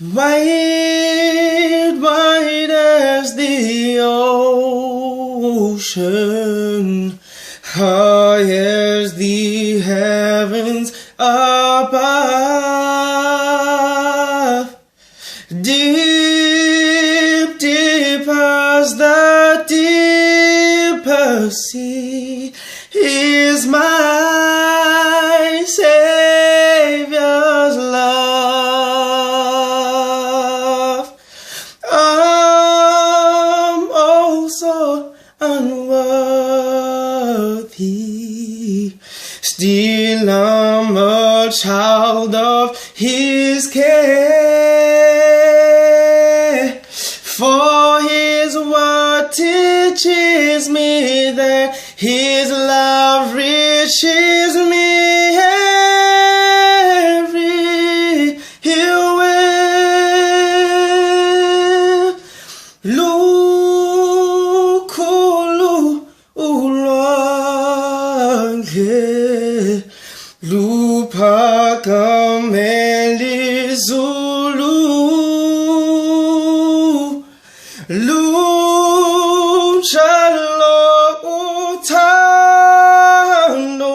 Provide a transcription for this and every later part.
Wide, wide as the ocean, high as the heavens above, deep, deep as the deepest sea is my Savior's love. I'm also unworthy, still I'm a child of His care. For His word teaches me that His love reaches me everywhere. Lukulu ulange lupakameli zulu luchalo utando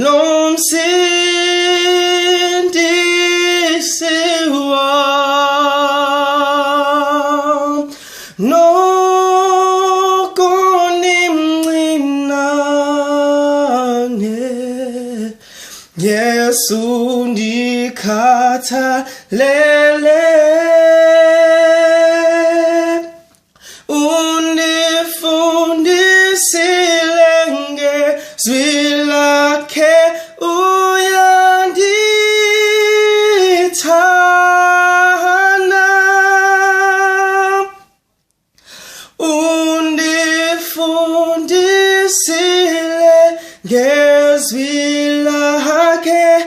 lomsindisiwa nokonimncinane Yesu ndikhathalele unifundisile ngezwi lakhe uyandithanda undifundisile ngezwi lakhe